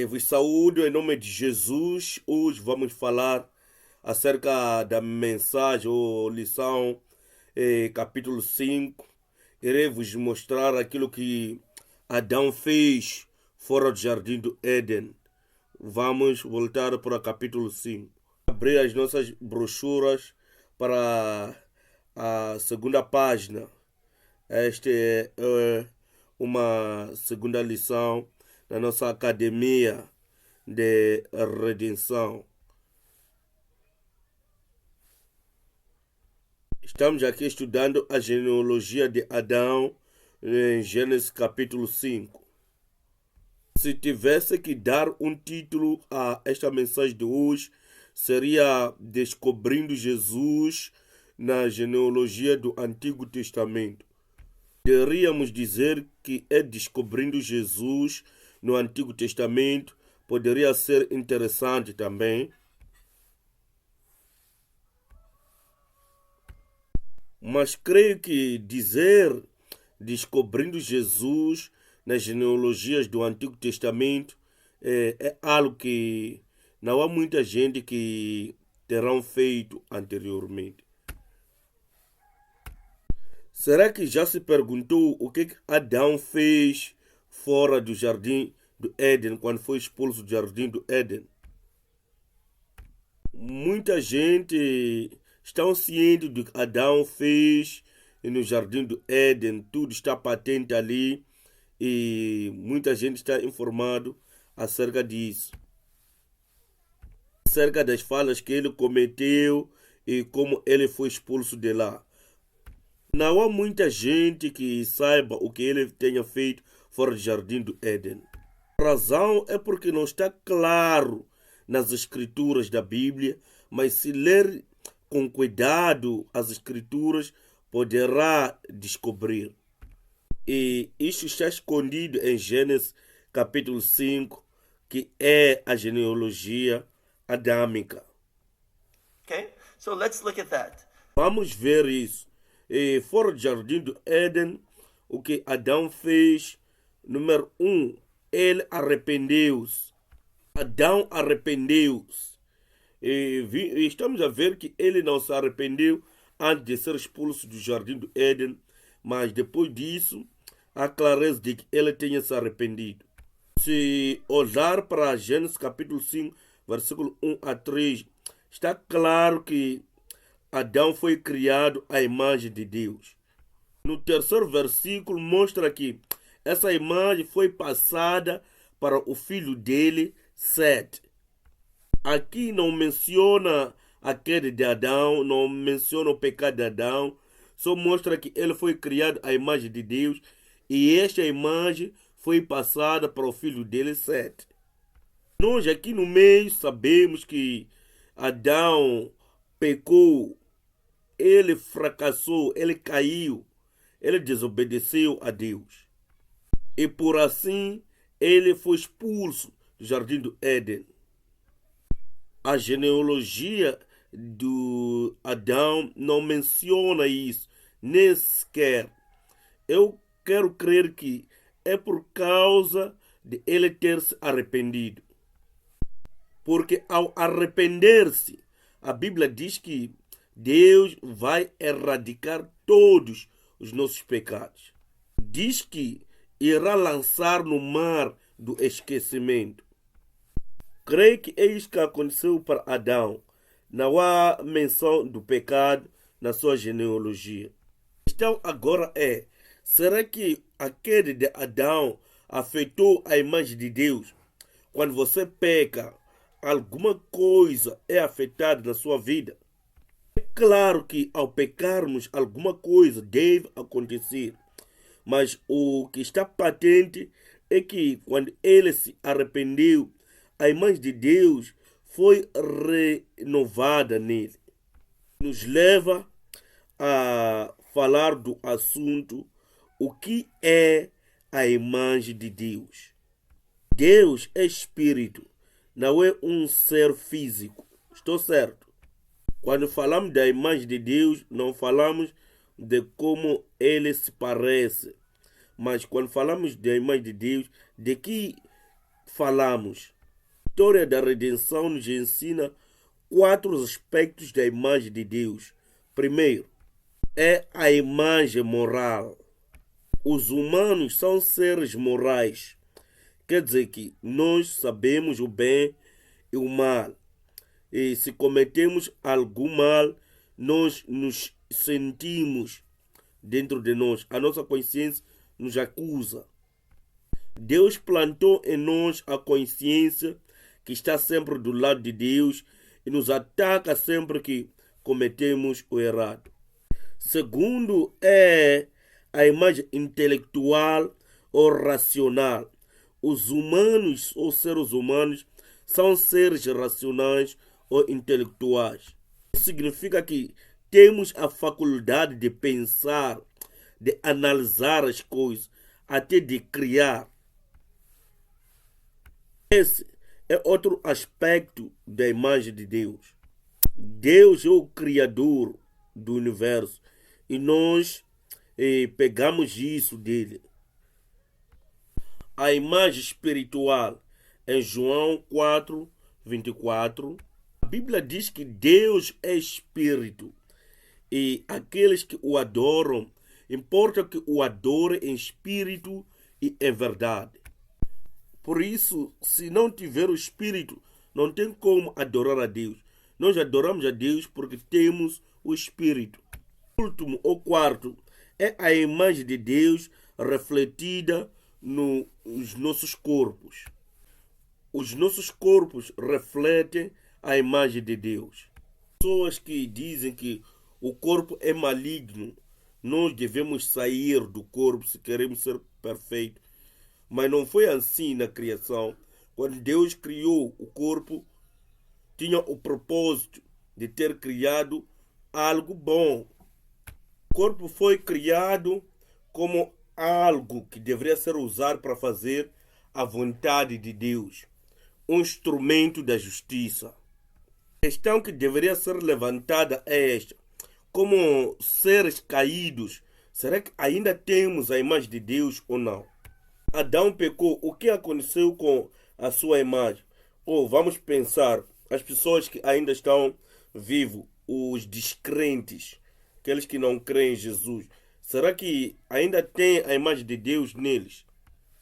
Vos saúdo em nome de Jesus. Hoje vamos falar acerca da mensagem ou lição, capítulo 5. Irei vos mostrar aquilo que Adão fez fora do jardim do Éden. Vamos voltar para o capítulo 5. Abrir as nossas brochuras para a segunda página. Esta é uma segunda lição da nossa academia de redenção. Estamos aqui estudando a genealogia de Adão em Gênesis capítulo 5. Se tivesse que dar um título a esta mensagem de hoje, seria Descobrindo Jesus na genealogia do Antigo Testamento. Poderíamos dizer que é Descobrindo Jesus no Antigo Testamento. Poderia ser interessante também. Mas creio que dizer Descobrindo Jesus nas genealogias do Antigo Testamento é algo que não há muita gente que terão feito anteriormente. Será que já se perguntou o que Adão fez fora do jardim do Éden, quando foi expulso do jardim do Éden? Muita gente está ciente do que Adão fez no jardim do Éden, tudo está patente ali e muita gente está informado acerca disso. Acerca das falhas que ele cometeu e como ele foi expulso de lá. Não há muita gente que saiba o que ele tenha feito fora do jardim do Éden. A razão é porque não está claro nas escrituras da Bíblia, mas se ler com cuidado as escrituras, poderá descobrir. E isso está escondido em Gênesis capítulo 5, que é a genealogia adâmica. Okay, so let's look at that. Vamos ver isso. E fora do jardim do Éden, o que Adão fez, número 1, ele arrependeu-se. Adão arrependeu-se. E estamos a ver que ele não se arrependeu antes de ser expulso do jardim do Éden, mas depois disso, há clareza de que ele tenha se arrependido. Se olhar para Gênesis capítulo 5, versículo 1 a 3, está claro que Adão foi criado à imagem de Deus. No terceiro versículo mostra que essa imagem foi passada para o filho dele, Sete. Aqui não menciona a queda de Adão, não menciona o pecado de Adão, só mostra que ele foi criado à imagem de Deus e esta imagem foi passada para o filho dele, Sete. Nós aqui no meio sabemos que Adão pecou, ele fracassou, ele caiu, ele desobedeceu a Deus. E por assim, ele foi expulso do jardim do Éden. A genealogia do Adão não menciona isso, nem sequer. Eu quero crer que é por causa de ele ter se arrependido. Porque ao arrepender-se, a Bíblia diz que Deus vai erradicar todos os nossos pecados. Diz que irá lançar no mar do esquecimento. Creio que é isso que aconteceu para Adão. Não há menção do pecado na sua genealogia. A questão agora é, será que a queda de Adão afetou a imagem de Deus? Quando você peca, alguma coisa é afetada na sua vida? É claro que ao pecarmos, alguma coisa deve acontecer. Mas o que está patente é que quando ele se arrependeu, a imagem de Deus foi renovada nele. Nos leva a falar do assunto, o que é a imagem de Deus. Deus é espírito, não é um ser físico. Estou certo? Quando falamos da imagem de Deus, não falamos de como ele se parece, mas quando falamos da imagem de Deus, de que falamos. A história da redenção nos ensina 4 aspectos da imagem de Deus. Primeiro, é a imagem moral. Os humanos são seres morais. Quer dizer que nós sabemos o bem e o mal. E se cometemos algum mal, nós nos sentimos dentro de nós. A nossa consciência nos acusa. Deus plantou em nós a consciência que está sempre do lado de Deus e nos ataca sempre que cometemos o errado. Segundo, é a imagem intelectual ou racional. Os humanos ou seres humanos são seres racionais ou intelectuais. Isso significa que temos a faculdade de pensar, de analisar as coisas, até de criar. Esse é outro aspecto da imagem de Deus. Deus é o Criador do universo e nós pegamos isso dele. A imagem espiritual em João 4:24, a Bíblia diz que Deus é espírito e aqueles que o adoram, importa que o adorem em espírito e em verdade. Por isso, se não tiver o espírito, não tem como adorar a Deus. Nós adoramos a Deus porque temos o espírito. O último ou quarto é a imagem de Deus refletida nos nossos corpos. Os nossos corpos refletem a imagem de Deus. Pessoas que dizem que o corpo é maligno, nós devemos sair do corpo se queremos ser perfeitos. Mas não foi assim na criação. Quando Deus criou o corpo, tinha o propósito de ter criado algo bom. O corpo foi criado como algo que deveria ser usado para fazer a vontade de Deus, um instrumento da justiça. A questão que deveria ser levantada é esta: como seres caídos, será que ainda temos a imagem de Deus ou não? Adão pecou, o que aconteceu com a sua imagem? Ou vamos pensar, as pessoas que ainda estão vivos, os descrentes, aqueles que não creem em Jesus, será que ainda tem a imagem de Deus neles?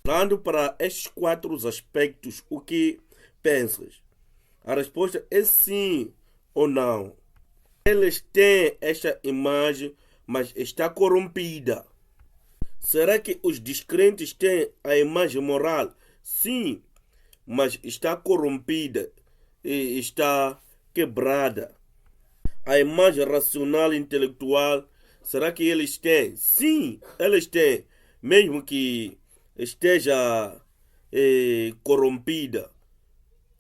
Olhando para estes 4 aspectos, o que pensas? A resposta é sim ou não. Eles têm esta imagem, mas está corrompida. Será que os descrentes têm a imagem moral? Sim, mas está corrompida e está quebrada. A imagem racional e intelectual, será que eles têm? Sim, eles têm, mesmo que esteja corrompida.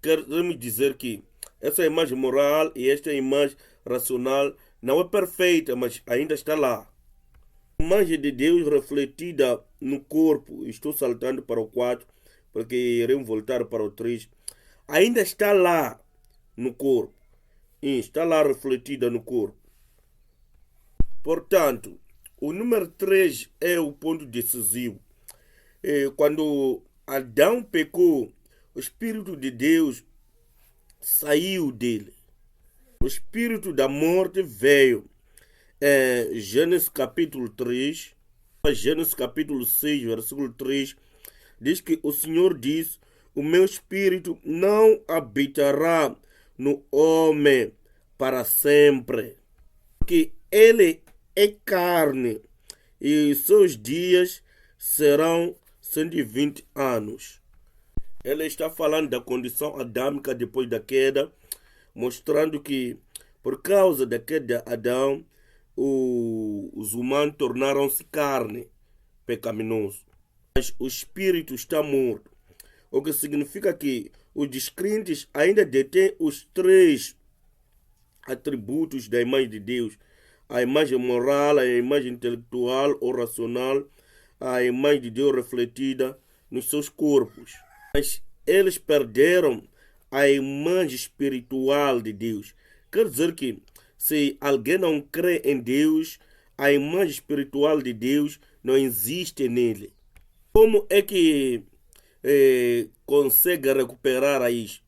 Queremos dizer que essa imagem moral e esta imagem racional não é perfeita, mas ainda está lá. A imagem de Deus refletida no corpo, estou saltando para o 4, porque iremos voltar para o 3, ainda está lá no corpo, está lá refletida no corpo. Portanto, o número 3 é o ponto decisivo. Quando Adão pecou, o Espírito de Deus saiu dele. O Espírito da morte veio. Gênesis capítulo 3, Gênesis capítulo 6, versículo 3, diz que o Senhor diz: o meu Espírito não habitará no homem para sempre, porque ele é carne e seus dias serão 120 anos. Ele está falando da condição adâmica depois da queda, mostrando que por causa da queda de Adão, os humanos tornaram-se carne pecaminoso. Mas o espírito está morto, o que significa que os descrentes ainda detêm os 3 atributos da imagem de Deus: a imagem moral, a imagem intelectual ou racional, a imagem de Deus refletida nos seus corpos. Mas eles perderam a imagem espiritual de Deus. Quer dizer que se alguém não crê em Deus, a imagem espiritual de Deus não existe nele. Como é que consegue recuperar isso.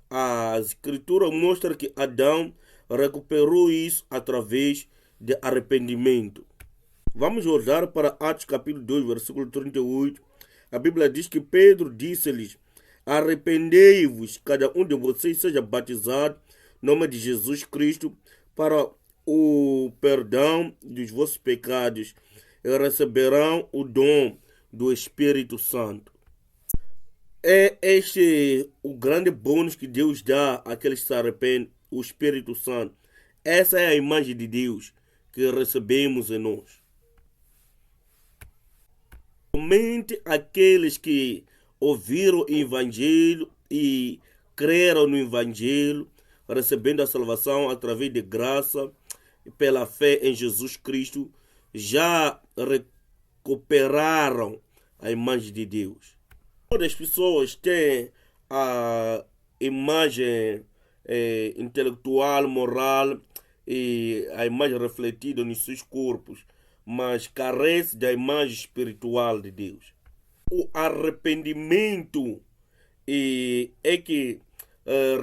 A escritura mostra que Adão recuperou isso através de arrependimento. Vamos olhar para Atos capítulo 2, versículo 38. A Bíblia diz que Pedro disse-lhes: arrependei-vos, cada um de vocês seja batizado em nome de Jesus Cristo para o perdão dos vossos pecados e receberão o dom do Espírito Santo. É este o grande bônus que Deus dá àqueles que se arrependem, o Espírito Santo. Essa é a imagem de Deus que recebemos em nós. Somente aqueles que ouviram o Evangelho e creram no Evangelho, recebendo a salvação através de graça e pela fé em Jesus Cristo, já recuperaram a imagem de Deus. Todas as pessoas têm a imagem intelectual, moral e a imagem refletida nos seus corpos, mas carece da imagem espiritual de Deus. O arrependimento é que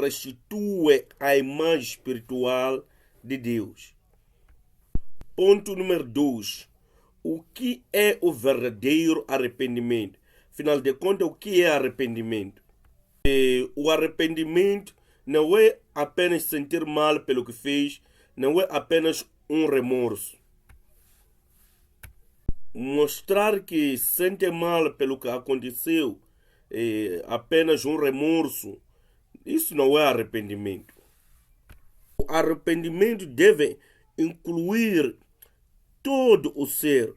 restitui a imagem espiritual de Deus. Ponto número 2. O que é o verdadeiro arrependimento? Afinal de contas, o que é arrependimento? O arrependimento não é apenas sentir mal pelo que fez, não é apenas um remorso. Mostrar que sente mal pelo que aconteceu é apenas um remorso. Isso não é arrependimento. O arrependimento deve incluir todo o ser.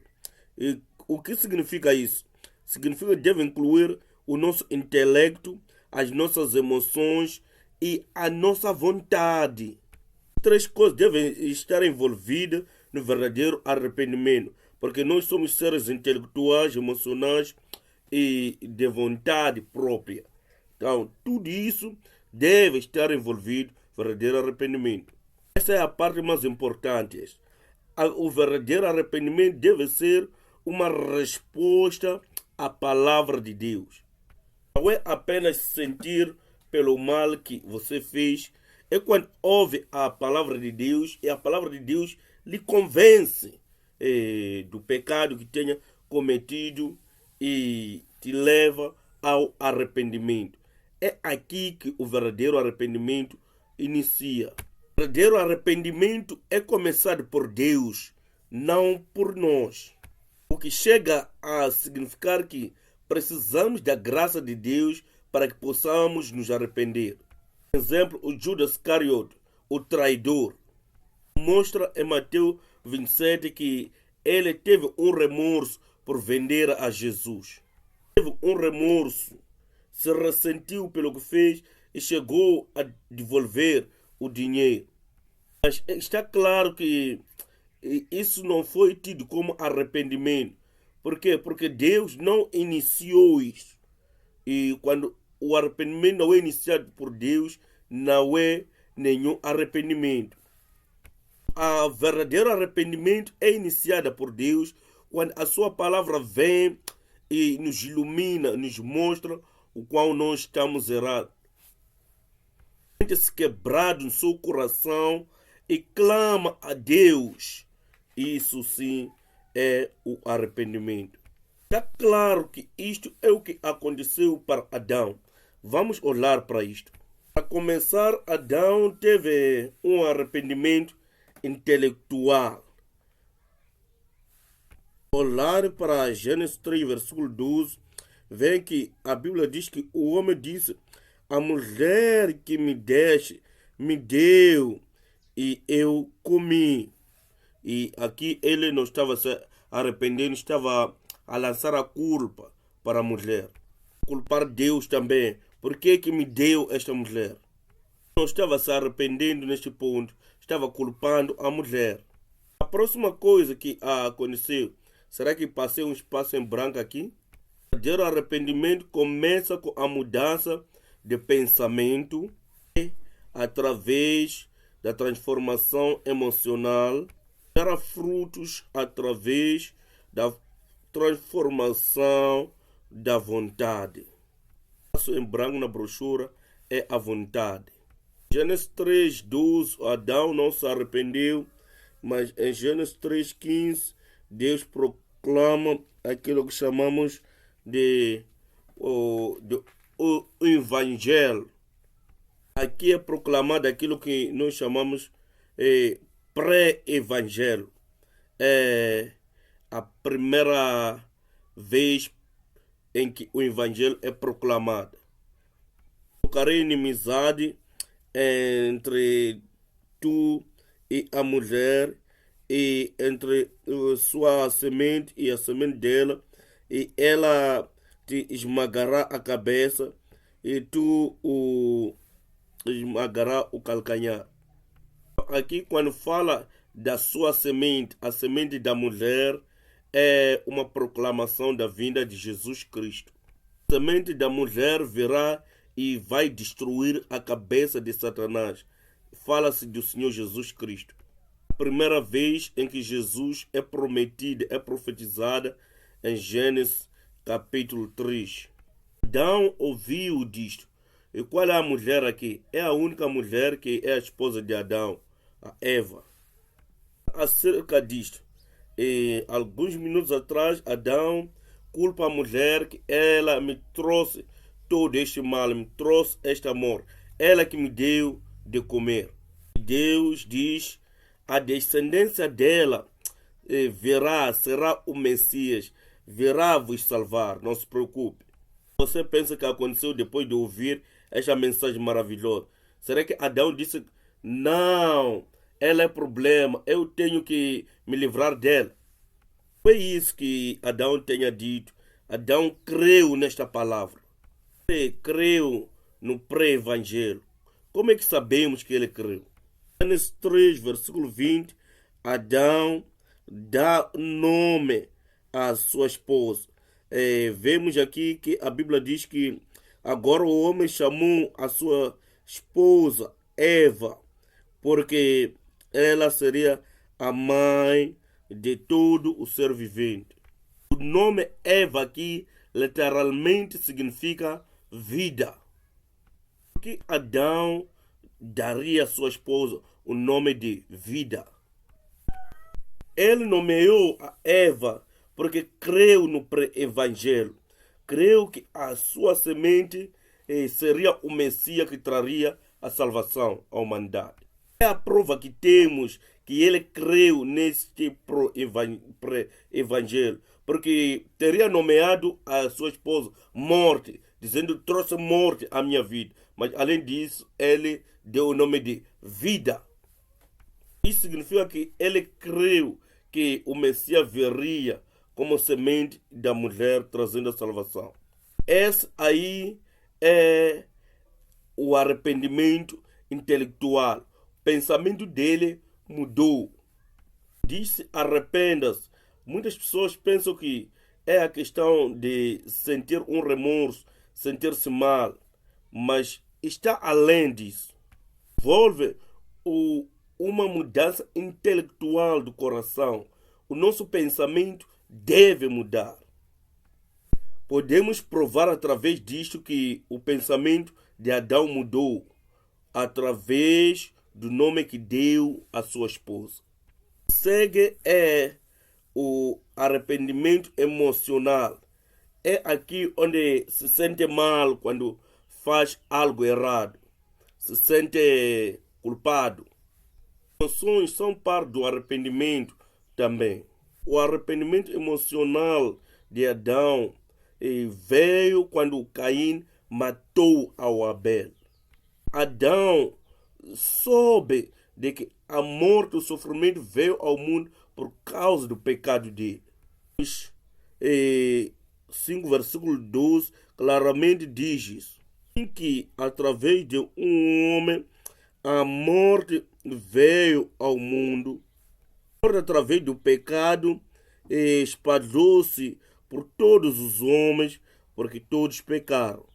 E o que significa isso? Significa que deve incluir o nosso intelecto, as nossas emoções e a nossa vontade. Três coisas devem estar envolvidas no verdadeiro arrependimento, porque nós somos seres intelectuais, emocionais e de vontade própria. Então, tudo isso deve estar envolvido no verdadeiro arrependimento. Essa é a parte mais importante. O verdadeiro arrependimento deve ser uma resposta à palavra de Deus. Não é apenas sentir pelo mal que você fez. É quando ouve a palavra de Deus e a palavra de Deus lhe convence do pecado que tenha cometido e te leva ao arrependimento. É aqui que o verdadeiro arrependimento inicia. O verdadeiro arrependimento é começado por Deus, não por nós. O que chega a significar que precisamos da graça de Deus para que possamos nos arrepender. Por exemplo, o Judas Iscariote, o traidor, mostra em Mateus 27 que ele teve um remorso por vender a Jesus. Teve um remorso, se ressentiu pelo que fez e chegou a devolver o dinheiro. Mas está claro que isso não foi tido como arrependimento. Por quê? Porque Deus não iniciou isso. E quando o arrependimento não é iniciado por Deus, não é nenhum arrependimento. O verdadeiro arrependimento é iniciado por Deus quando a sua palavra vem e nos ilumina, nos mostra o qual nós estamos errados. Sente-se quebrado no seu coração e clama a Deus. Isso sim é o arrependimento. Está claro que isto é o que aconteceu para Adão. Vamos olhar para isto. Para começar, Adão teve um arrependimento intelectual. Olhar para Gênesis 3, versículo 12, vem que a Bíblia diz que o homem disse: a mulher que me deste, me deu e eu comi. E aqui ele não estava se arrependendo, estava a lançar a culpa para a mulher. Culpar Deus também. Por que me deu esta mulher? Não estava se arrependendo neste ponto, estava culpando a mulher. A próxima coisa que aconteceu, será que passei um espaço em branco aqui? O verdadeiro arrependimento começa com a mudança de pensamento e através da transformação emocional, dar frutos através da transformação da vontade. A passo em branco na brochura é a vontade. Gênesis 3:12, Adão não se arrependeu, mas em Gênesis 3:15, Deus proclama aquilo que chamamos de o Evangelho. Aqui é proclamado aquilo que nós chamamos pré-evangelho. É a primeira vez em que o evangelho é proclamado. Colocarei inimizade entre tu e a mulher, e entre sua semente e a semente dela, e ela te esmagará a cabeça e tu esmagará o calcanhar. Aqui, quando fala da sua semente, a semente da mulher, é uma proclamação da vinda de Jesus Cristo. A semente da mulher virá e vai destruir a cabeça de Satanás. Fala-se do Senhor Jesus Cristo. A primeira vez em que Jesus é prometido, é profetizada em Gênesis capítulo 3. Adão ouviu disto. E qual é a mulher aqui? É a única mulher que é a esposa de Adão, a Eva. Acerca disto, alguns minutos atrás, Adão culpa a mulher que ela me trouxe todo este mal, me trouxe esta morte. Ela que me deu de comer. Deus diz, a descendência dela será o Messias, virá vos salvar, não se preocupe. Você pensa que aconteceu depois de ouvir esta mensagem maravilhosa? Será que Adão disse, não, ela é problema, eu tenho que me livrar dela? Foi isso que Adão tenha dito. Adão creu nesta palavra. Ele creu no pré-evangelho. Como é que sabemos que ele creu? Gênesis 3, versículo 20, Adão dá nome à sua esposa. Vemos aqui que a Bíblia diz que agora o homem chamou a sua esposa Eva, porque ela seria a mãe de todo o ser vivente. O nome Eva aqui literalmente significa vida. Que Adão daria à sua esposa o nome de vida. Ele nomeou a Eva porque creu no pré-evangelho. Creu que a sua semente seria o Messias que traria a salvação à humanidade. É a prova que temos que ele creu neste pré-evangelho, porque teria nomeado a sua esposa morte, dizendo, trouxe morte à minha vida. Mas além disso, ele deu o nome de vida. Isso significa que ele creu que o Messias viria como semente da mulher, trazendo a salvação. Esse aí é o arrependimento intelectual. O pensamento dele mudou. Disse arrependa-se. Muitas pessoas pensam que é a questão de sentir um remorso, sentir-se mal, mas está além disso. Envolve uma mudança intelectual do coração. O nosso pensamento deve mudar. Podemos provar através disto que o pensamento de Adão mudou, através do nome que deu à sua esposa. Segue o arrependimento emocional. É aqui onde se sente mal quando faz algo errado. Se sente culpado. Emoções são parte do arrependimento também. O arrependimento emocional de Adão veio quando Caim matou ao Abel. Adão soube de que a morte e o sofrimento veio ao mundo por causa do pecado dele. 5 versículo 12 claramente diz isso. Em que através de um homem a morte veio ao mundo. A morte através do pecado espalhou-se por todos os homens, porque todos pecaram.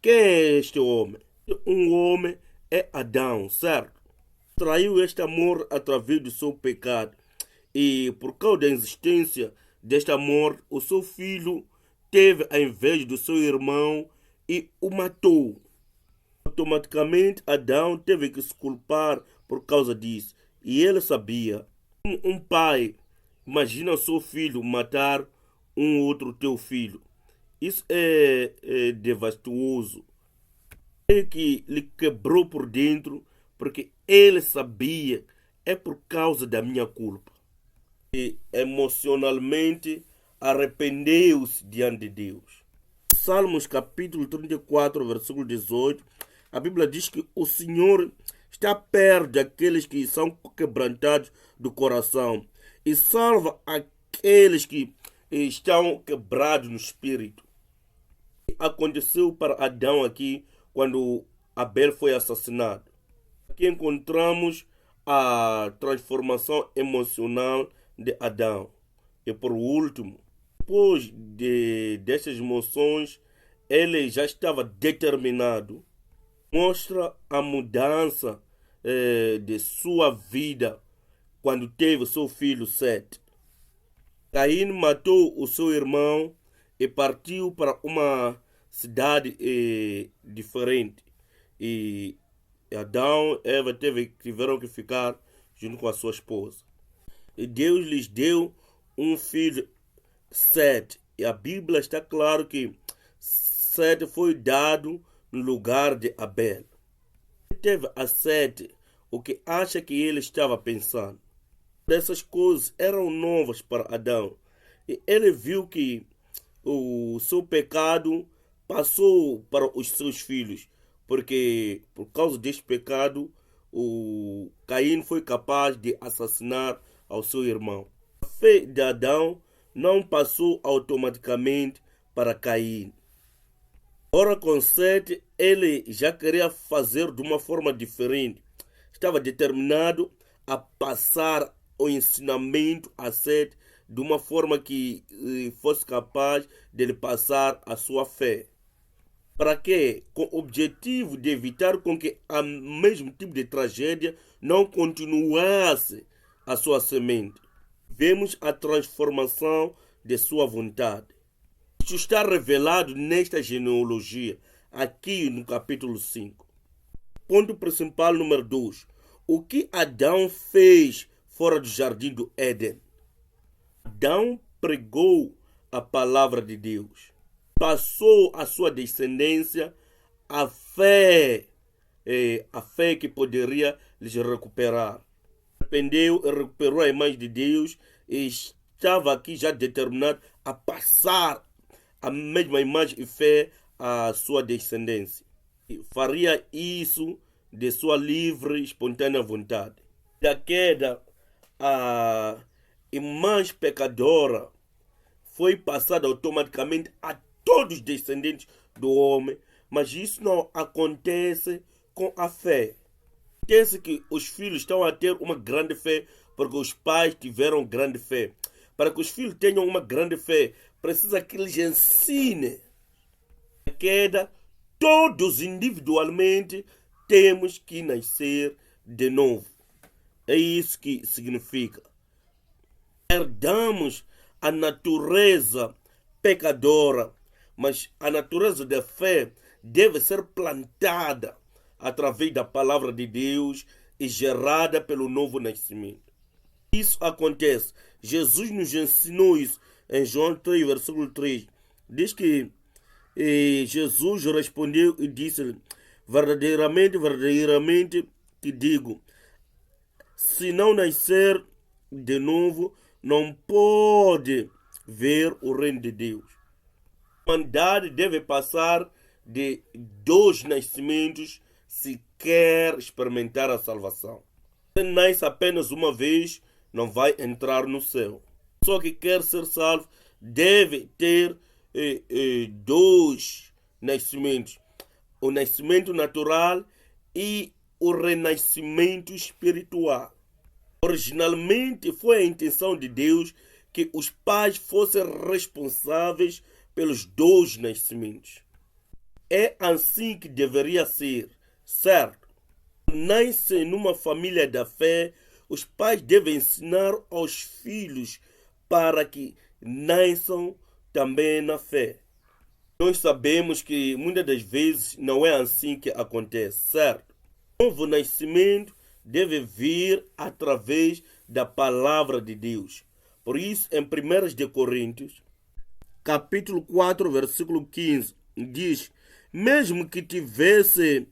Quem é este homem? Um homem é Adão, certo? Traiu este amor através do seu pecado. E por causa da existência desta morte, o seu filho teve a inveja do seu irmão e o matou. Automaticamente, Adão teve que se culpar por causa disso. E ele sabia. Um pai, imagina seu filho matar um outro teu filho. Isso é devastadoso. É que lhe quebrou por dentro, porque ele sabia, é por causa da minha culpa. E emocionalmente arrependeu-se diante de Deus. Salmos capítulo 34, versículo 18, a Bíblia diz que o Senhor está perto daqueles que são quebrantados do coração e salva aqueles que estão quebrados no espírito. Aconteceu para Adão aqui quando Abel foi assassinado. Aqui encontramos a transformação emocional de Adão. E por último, depois dessas emoções, ele já estava determinado. Mostra a mudança de sua vida quando teve seu filho Sete. Caim matou o seu irmão e partiu para uma cidade diferente. E Adão e Eva tiveram que ficar junto com a sua esposa. E Deus lhes deu um filho, Sete. E a Bíblia está claro que Sete foi dado no lugar de Abel. Teve a Sete o que acha que ele estava pensando. Essas coisas eram novas para Adão. E ele viu que o seu pecado passou para os seus filhos. Porque por causa deste pecado, o Caim foi capaz de assassinar ao seu irmão. A fé de Adão não passou automaticamente para Caim. Ora, com Sete, ele já queria fazer de uma forma diferente. Estava determinado a passar o ensinamento a Sete de uma forma que fosse capaz de ele passar a sua fé. Para quê? Com o objetivo de evitar com que o mesmo tipo de tragédia não continuasse a sua semente. Vemos a transformação de sua vontade. Isso está revelado nesta genealogia, aqui no capítulo 5. Ponto principal número 2. O que Adão fez fora do jardim do Éden? Adão pregou a palavra de Deus. Passou à sua descendência a fé que poderia lhes recuperar. Arrependeu e recuperou a imagem de Deus e estava aqui já determinado a passar a mesma imagem e fé à sua descendência. E faria isso de sua livre e espontânea vontade. Da queda, a imagem pecadora foi passada automaticamente a todos os descendentes do homem, mas isso não acontece com a fé. Acontece que os filhos estão a ter uma grande fé porque os pais tiveram grande fé. Para que os filhos tenham uma grande fé, precisa que eles ensinem. A queda, todos individualmente temos que nascer de novo. É isso que significa. Herdamos a natureza pecadora, mas a natureza da fé deve ser plantada através da palavra de Deus e gerada pelo novo nascimento. Isso acontece. Jesus nos ensinou isso em João 3, versículo 3. Diz que Jesus respondeu e disse: verdadeiramente, verdadeiramente te digo, se não nascer de novo, não pode ver o reino de Deus. A humanidade deve passar de 2 nascimentos se quer experimentar a salvação. Se nasce apenas uma vez, não vai entrar no céu. Só que quer ser salvo deve ter 2 nascimentos. O nascimento natural e o renascimento espiritual. Originalmente foi a intenção de Deus que os pais fossem responsáveis pelos 2 nascimentos. É assim que deveria ser, certo? Nasce numa família da fé, os pais devem ensinar aos filhos para que nasçam também na fé. Nós sabemos que muitas das vezes não é assim que acontece, certo? O novo nascimento deve vir através da palavra de Deus. Por isso, em 1 de Coríntios, capítulo 4, versículo 15, diz: mesmo que tivesse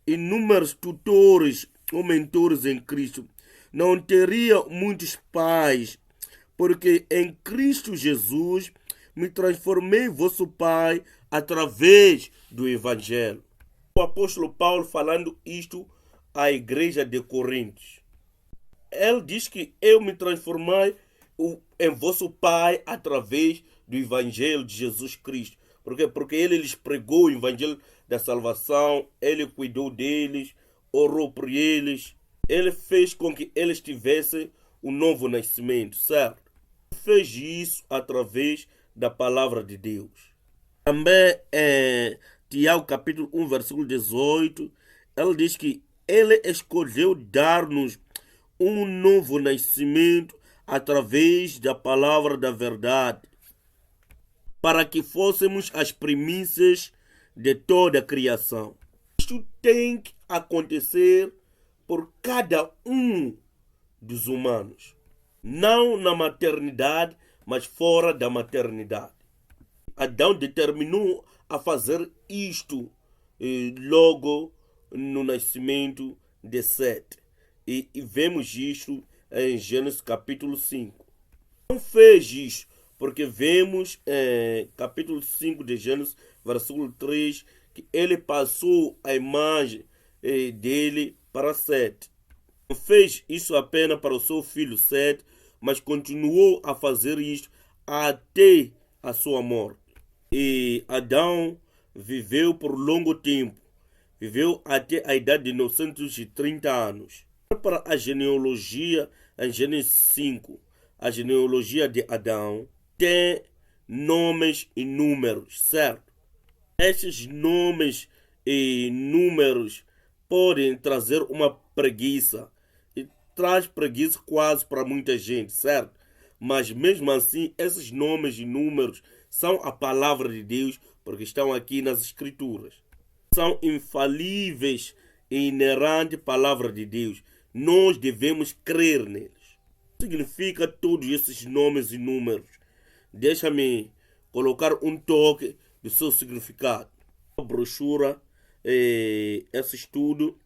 inúmeros tutores ou mentores em Cristo, não teria muitos pais, porque em Cristo Jesus me transformei vosso pai através do Evangelho. O apóstolo Paulo falando isto à igreja de Coríntios. Ele diz que eu me transformei em vosso pai através do Evangelho de Jesus Cristo. Por quê? Porque ele lhes pregou o Evangelho da salvação, ele cuidou deles, orou por eles, ele fez com que eles tivessem um novo nascimento, certo? Fez isso através da palavra de Deus. Também Tiago capítulo 1, versículo 18, ele diz que ele escolheu dar-nos um novo nascimento através da palavra da verdade, para que fôssemos as primícias de toda a criação. Isto tem que acontecer por cada um dos humanos, não na maternidade, mas fora da maternidade. Adão determinou a fazer isto logo no nascimento de Sete. E vemos isto em Gênesis capítulo 5. Não fez isto, porque vemos em capítulo 5 de Gênesis, versículo 3, que ele passou a imagem dele para Sete. Não fez isso apenas para o seu filho Sete, mas continuou a fazer isto até a sua morte. E Adão viveu por longo tempo, viveu até a idade de 930 anos. Para a genealogia, em Gênesis 5, a genealogia de Adão tem nomes e números, certo? Estes nomes e números podem trazer uma preguiça, e traz preguiça quase para muita gente, certo? Mas mesmo assim, esses nomes e números são a palavra de Deus, porque estão aqui nas Escrituras. São infalíveis e inerente palavra de Deus. Nós devemos crer neles. Significa todos esses nomes e números. Deixa-me colocar um toque do seu significado. A brochura, esse estudo,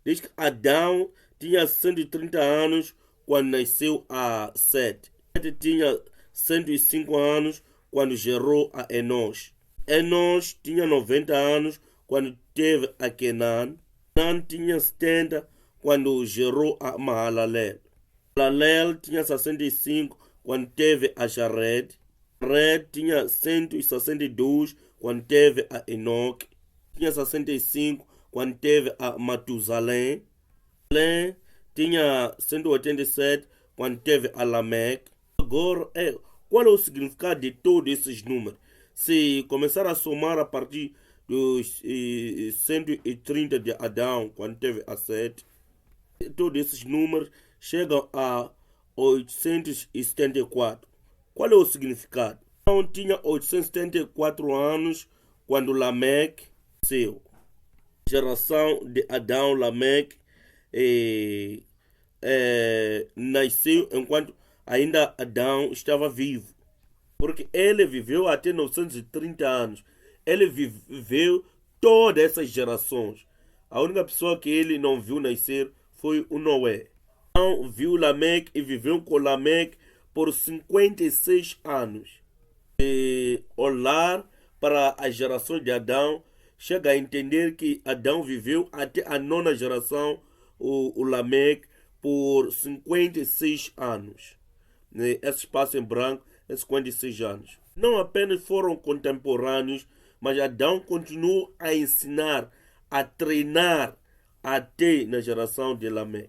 diz que Adão tinha 130 anos quando nasceu a Sete. Sete tinha 105 anos quando gerou a Enos. Enos tinha 90 anos quando teve a Kenan. Kenan tinha 70 quando gerou a Mahalalel. Mahalalel tinha 65 quando teve a Jared. Jared tinha 162 quando teve a Enoque. Tinha 65 quando teve a Matusalém. Salém tinha 187 quando teve a Lameque. Agora, qual é o significado de todos esses números? Se começar a somar a partir dos 130 de Adão, quando teve a Sete, todos esses números chegam a 874. Qual é o significado? Adão tinha 874 anos quando Lameque nasceu. Geração de Adão, Lameque nasceu enquanto ainda Adão estava vivo. Porque ele viveu até 930 anos. Ele viveu todas essas gerações. A única pessoa que ele não viu nascer foi o Noé. Adão viu Lameque e viveu com Lameque por 56 anos. E olhar para as gerações de Adão, chega a entender que Adão viveu até a 9ª geração, o Lameque, por 56 anos. Esse espaço em branco é 56 anos. Não apenas foram contemporâneos, mas Adão continuou a ensinar, a treinar até na geração de Lameque.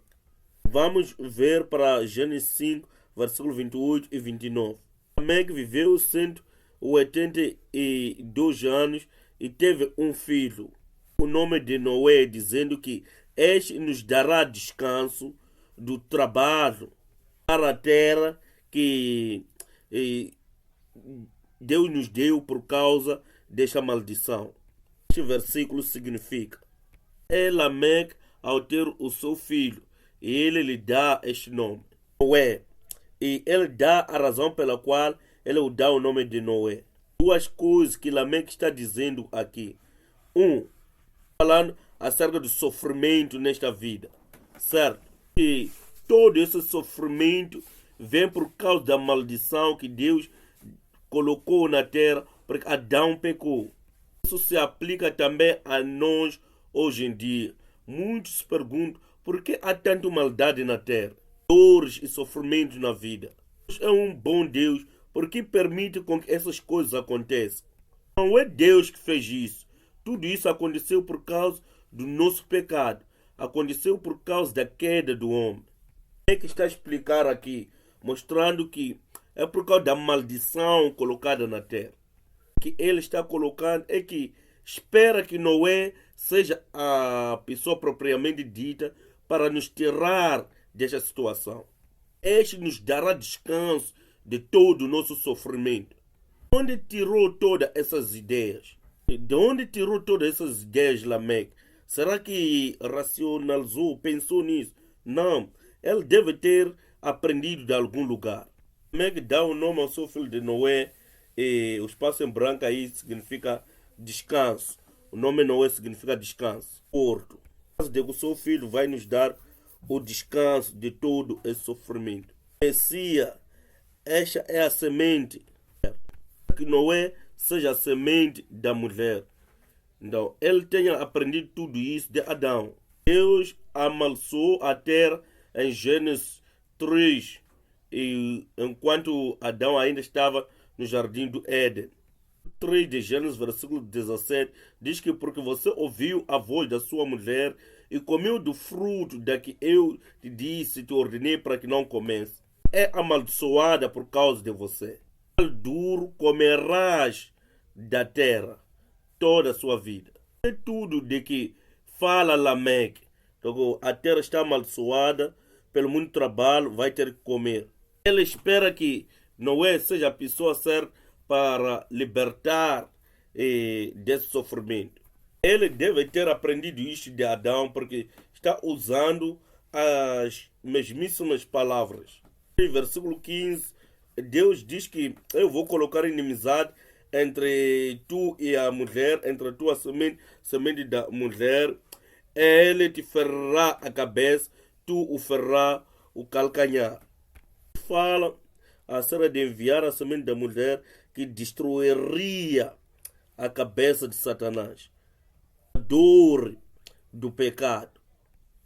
Vamos ver para Gênesis 5, versículo 28 e 29. Lameque viveu 182 anos e teve um filho, o nome de Noé, dizendo que este nos dará descanso do trabalho para a terra que Deus nos deu por causa desta maldição. Este versículo significa: é Lameque, ao ter o seu filho, e ele lhe dá este nome, Noé. E ele dá a razão pela qual ele o dá o nome de Noé. Duas coisas que Lameque está dizendo aqui. Falando acerca do sofrimento nesta vida, certo? E todo esse sofrimento vem por causa da maldição que Deus colocou na terra, porque Adão pecou. Isso se aplica também a nós hoje em dia. Muitos se perguntam por que há tanta maldade na terra, dores e sofrimentos na vida. Deus é um bom Deus porque permite com que essas coisas aconteçam. Não é Deus que fez isso. Tudo isso aconteceu por causa do nosso pecado. Aconteceu por causa da queda do homem. É que está a explicar aqui, mostrando que é por causa da maldição colocada na terra. O que ele está colocando é que espera que Noé seja a pessoa propriamente dita para nos tirar desta situação. Este nos dará descanso de todo o nosso sofrimento. Onde tirou todas essas ideias? De onde tirou todas essas ideias, Lameque? Será que racionalizou, pensou nisso? Não. Ele deve ter aprendido de algum lugar. Lameque dá o nome ao seu filho de Noé, e o espaço em branco aí significa descanso. O nome Noé significa descanso, porto. O seu filho vai nos dar o descanso de todo esse sofrimento. Messias, esta é a semente. Que Noé seja a semente da mulher. Então, ele tenha aprendido tudo isso de Adão. Deus amaldiçoou a terra em Gênesis 3, e enquanto Adão ainda estava no jardim do Éden. 3 de Gênesis, versículo 17, diz que porque você ouviu a voz da sua mulher e comeu do fruto da que eu te disse, te ordenei para que não comesse, é amaldiçoada por causa de você. Duro comerás da terra toda a sua vida. É tudo de que fala Lameque. Então, a terra está amaldiçoada, pelo muito trabalho vai ter que comer. Ele espera que Noé seja a pessoa certa para libertar desse sofrimento. Ele deve ter aprendido isto de Adão, porque está usando as mesmíssimas palavras. Em versículo 15, Deus diz que eu vou colocar inimizade entre tu e a mulher, entre a tua semente da mulher. Ele te ferrará a cabeça, tu o ferrará o calcanhar. Fala acerca de enviar a semente da mulher que destruiria a cabeça de Satanás. A dor do pecado.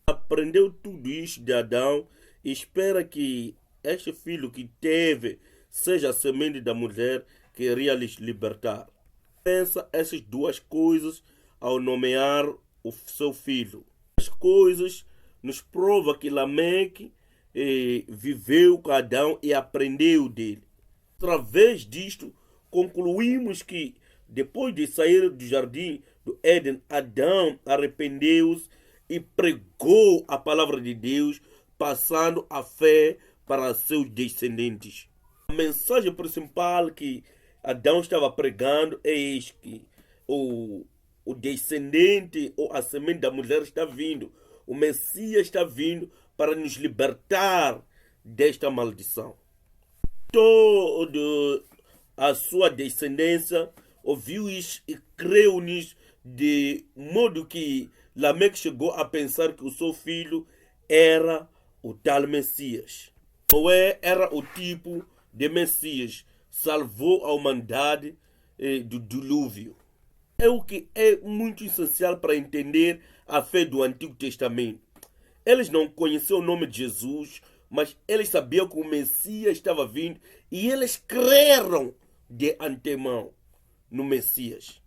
Aprendeu tudo isso de Adão e espera que este filho que teve seja a semente da mulher que iria lhes libertar. Pensa essas duas coisas ao nomear o seu filho. As coisas nos prova que Lameque viveu com Adão e aprendeu dele. Através disto, concluímos que depois de sair do jardim do Éden, Adão arrependeu-se e pregou a palavra de Deus, passando a fé para seus descendentes. A mensagem principal que Adão estava pregando é que o descendente ou a semente da mulher está vindo. O Messias está vindo para nos libertar desta maldição. Toda a sua descendência ouviu isso e creu nisso, de modo que Lameque chegou a pensar que o seu filho era o tal Messias. Noé era o tipo de Messias, salvou a humanidade do dilúvio. É o que é muito essencial para entender a fé do Antigo Testamento. Eles não conheciam o nome de Jesus, mas eles sabiam que o Messias estava vindo e eles creram de antemão no Messias.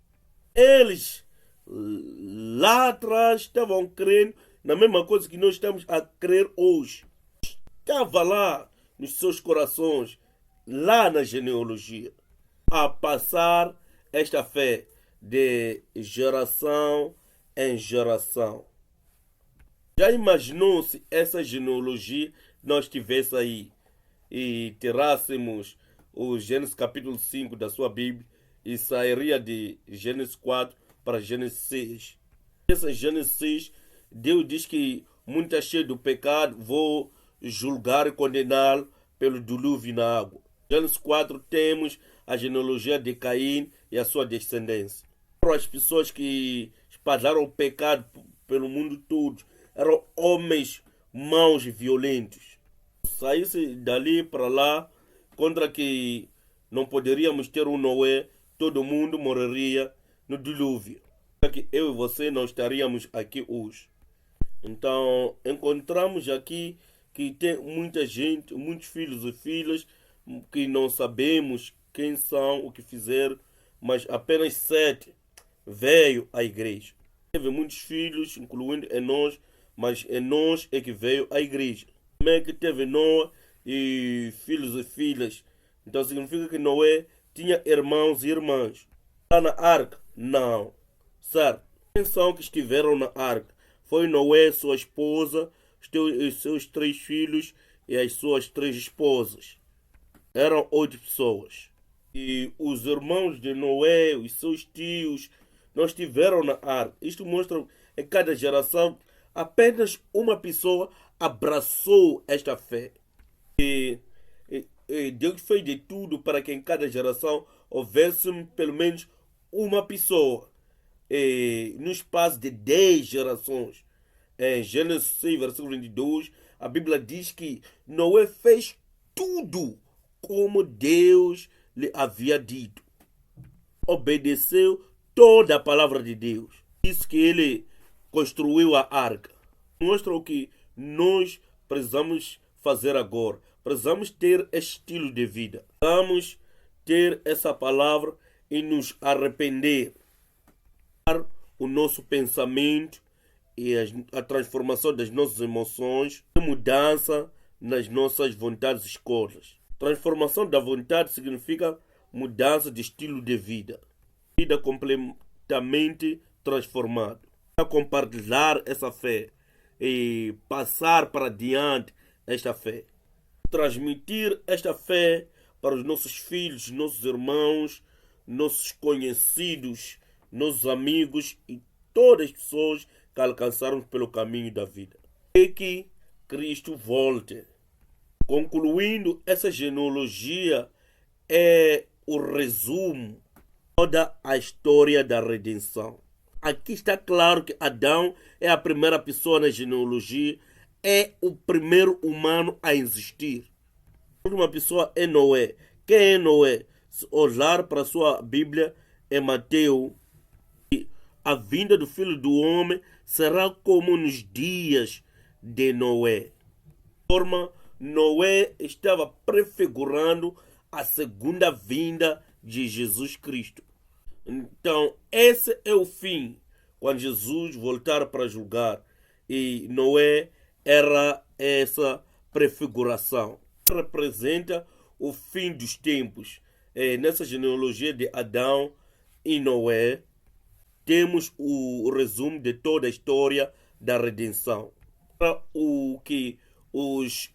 Eles lá atrás estavam crendo na mesma coisa que nós estamos a crer hoje. Estava lá nos seus corações, lá na genealogia, a passar esta fé de geração em geração. Já imaginou se essa genealogia nós tivesse aí e tirássemos o Gênesis capítulo 5 da sua Bíblia e sairia de Gênesis 4 para Gênesis 6. Essa Gênesis 6, Deus diz que muito é cheio do pecado, vou julgar e condená-lo pelo dilúvio na água. Gênesis 4 temos a genealogia de Caim e a sua descendência. As pessoas que espalharam o pecado pelo mundo todo eram homens maus e violentos. Saísse dali para lá, contra que não poderíamos ter um Noé, todo mundo morreria no dilúvio. Que eu e você não estaríamos aqui hoje. Então, encontramos aqui que tem muita gente, muitos filhos e filhas que não sabemos quem são, o que fizeram, mas apenas 7 veio à igreja. Teve muitos filhos, incluindo Enós, mas Enós é que veio à igreja. Também que teve Noé e filhos e filhas. Então significa que Noé tinha irmãos e irmãs. Está na arca? Não. Certo? Quem são que estiveram na arca? Foi Noé, sua esposa, os seus 3 filhos e as suas 3 esposas. Eram 8 pessoas. E os irmãos de Noé, os seus tios, não estiveram na arca. Isto mostra que em cada geração apenas uma pessoa abraçou esta fé. E Deus fez de tudo para que em cada geração houvesse pelo menos uma pessoa. No espaço de 10 gerações. Em Gênesis 6, versículo 22, a Bíblia diz que Noé fez tudo como Deus lhe havia dito. Obedeceu toda a palavra de Deus. Isso que ele construiu a arca. Mostra o que nós precisamos fazer agora. Precisamos ter este estilo de vida. Precisamos ter essa palavra e nos arrepender. O nosso pensamento e a transformação das nossas emoções, a mudança nas nossas vontades e escolhas. Transformação da vontade significa mudança de estilo de vida. Vida completamente transformada. Para compartilhar essa fé e passar para diante esta fé. Transmitir esta fé para os nossos filhos, nossos irmãos, nossos conhecidos, nossos amigos e todas as pessoas que alcançaram pelo caminho da vida. E que Cristo volte. Concluindo, essa genealogia é o resumo de toda a história da redenção. Aqui está claro que Adão é a primeira pessoa na genealogia, é o primeiro humano a existir. A última pessoa é Noé. Quem é Noé? Se olhar para a sua Bíblia, é Mateus. A vinda do Filho do Homem será como nos dias de Noé. Forma, Noé estava prefigurando a segunda vinda de Jesus Cristo. Então, esse é o fim, quando Jesus voltar para julgar. E Noé era essa prefiguração. Representa o fim dos tempos. Nessa genealogia de Adão e Noé, temos o resumo de toda a história da redenção. O que os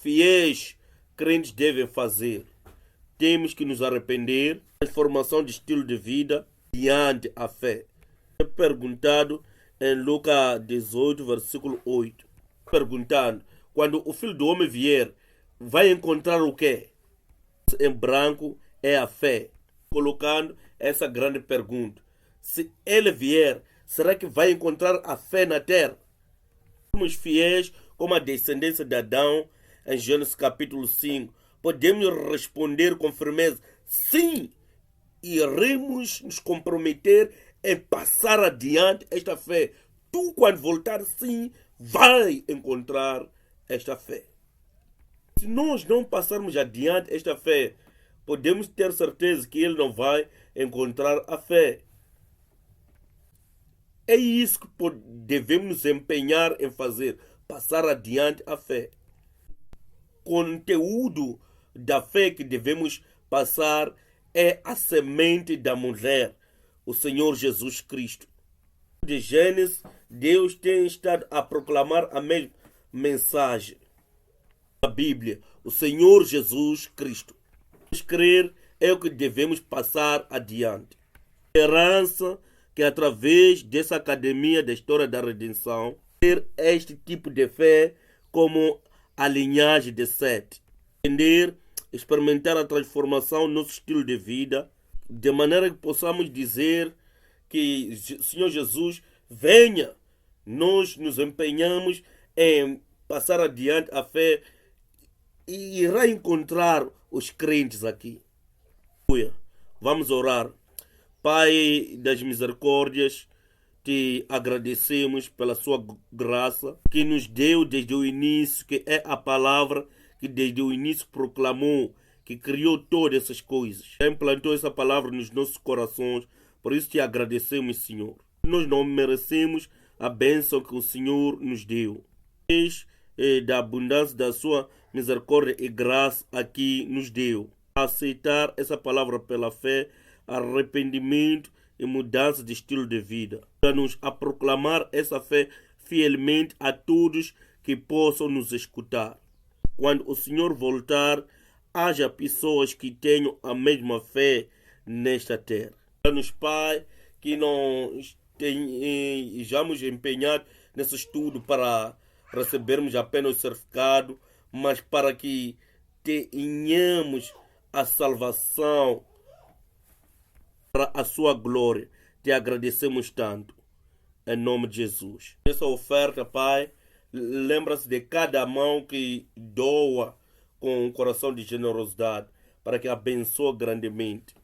fiéis crentes devem fazer. Temos que nos arrepender, transformação de estilo de vida diante a fé. É perguntado em Lucas 18, versículo 8. Perguntando, quando o Filho do Homem vier, vai encontrar o quê? Em branco é a fé. Colocando essa grande pergunta. Se ele vier, será que vai encontrar a fé na terra? Somos fiéis como a descendência de Adão, em Gênesis capítulo 5. Podemos responder com firmeza, sim, iremos nos comprometer em passar adiante esta fé. Tu, quando voltar, sim, vai encontrar esta fé. Se nós não passarmos adiante esta fé, podemos ter certeza que ele não vai encontrar a fé. É isso que devemos nos empenhar em fazer, passar adiante a fé. Conteúdo da fé que devemos passar é a semente da mulher, o Senhor Jesus Cristo. De Gênesis, Deus tem estado a proclamar a mesma mensagem da Bíblia, o Senhor Jesus Cristo. Vamos crer é o que devemos passar adiante. Esperança que através dessa academia da história da redenção, ter este tipo de fé como a linhagem de Sete. Entender, experimentar a transformação no nosso estilo de vida, de maneira que possamos dizer que Senhor Jesus venha, nós nos empenhamos em passar adiante a fé e irá encontrar os crentes aqui. Vamos orar. Pai das misericórdias, te agradecemos pela sua graça que nos deu desde o início, que é a palavra que desde o início proclamou, que criou todas essas coisas. Implantou essa palavra nos nossos corações. Por isso te agradecemos, Senhor. Nós não merecemos a bênção que o Senhor nos deu. Da abundância da sua misericórdia e graça aqui nos deu. Aceitar essa palavra pela fé, arrependimento e mudança de estilo de vida. Para-nos a proclamar essa fé fielmente a todos que possam nos escutar. Quando o Senhor voltar, haja pessoas que tenham a mesma fé nesta terra. Para-nos, Pai, que não estejamos empenhados nesse estudo para recebermos apenas o certificado, mas para que tenhamos a salvação para a sua glória. Te agradecemos tanto. Em nome de Jesus. Essa oferta, Pai, lembra-se de cada mão que doa com um coração de generosidade, para que abençoe grandemente.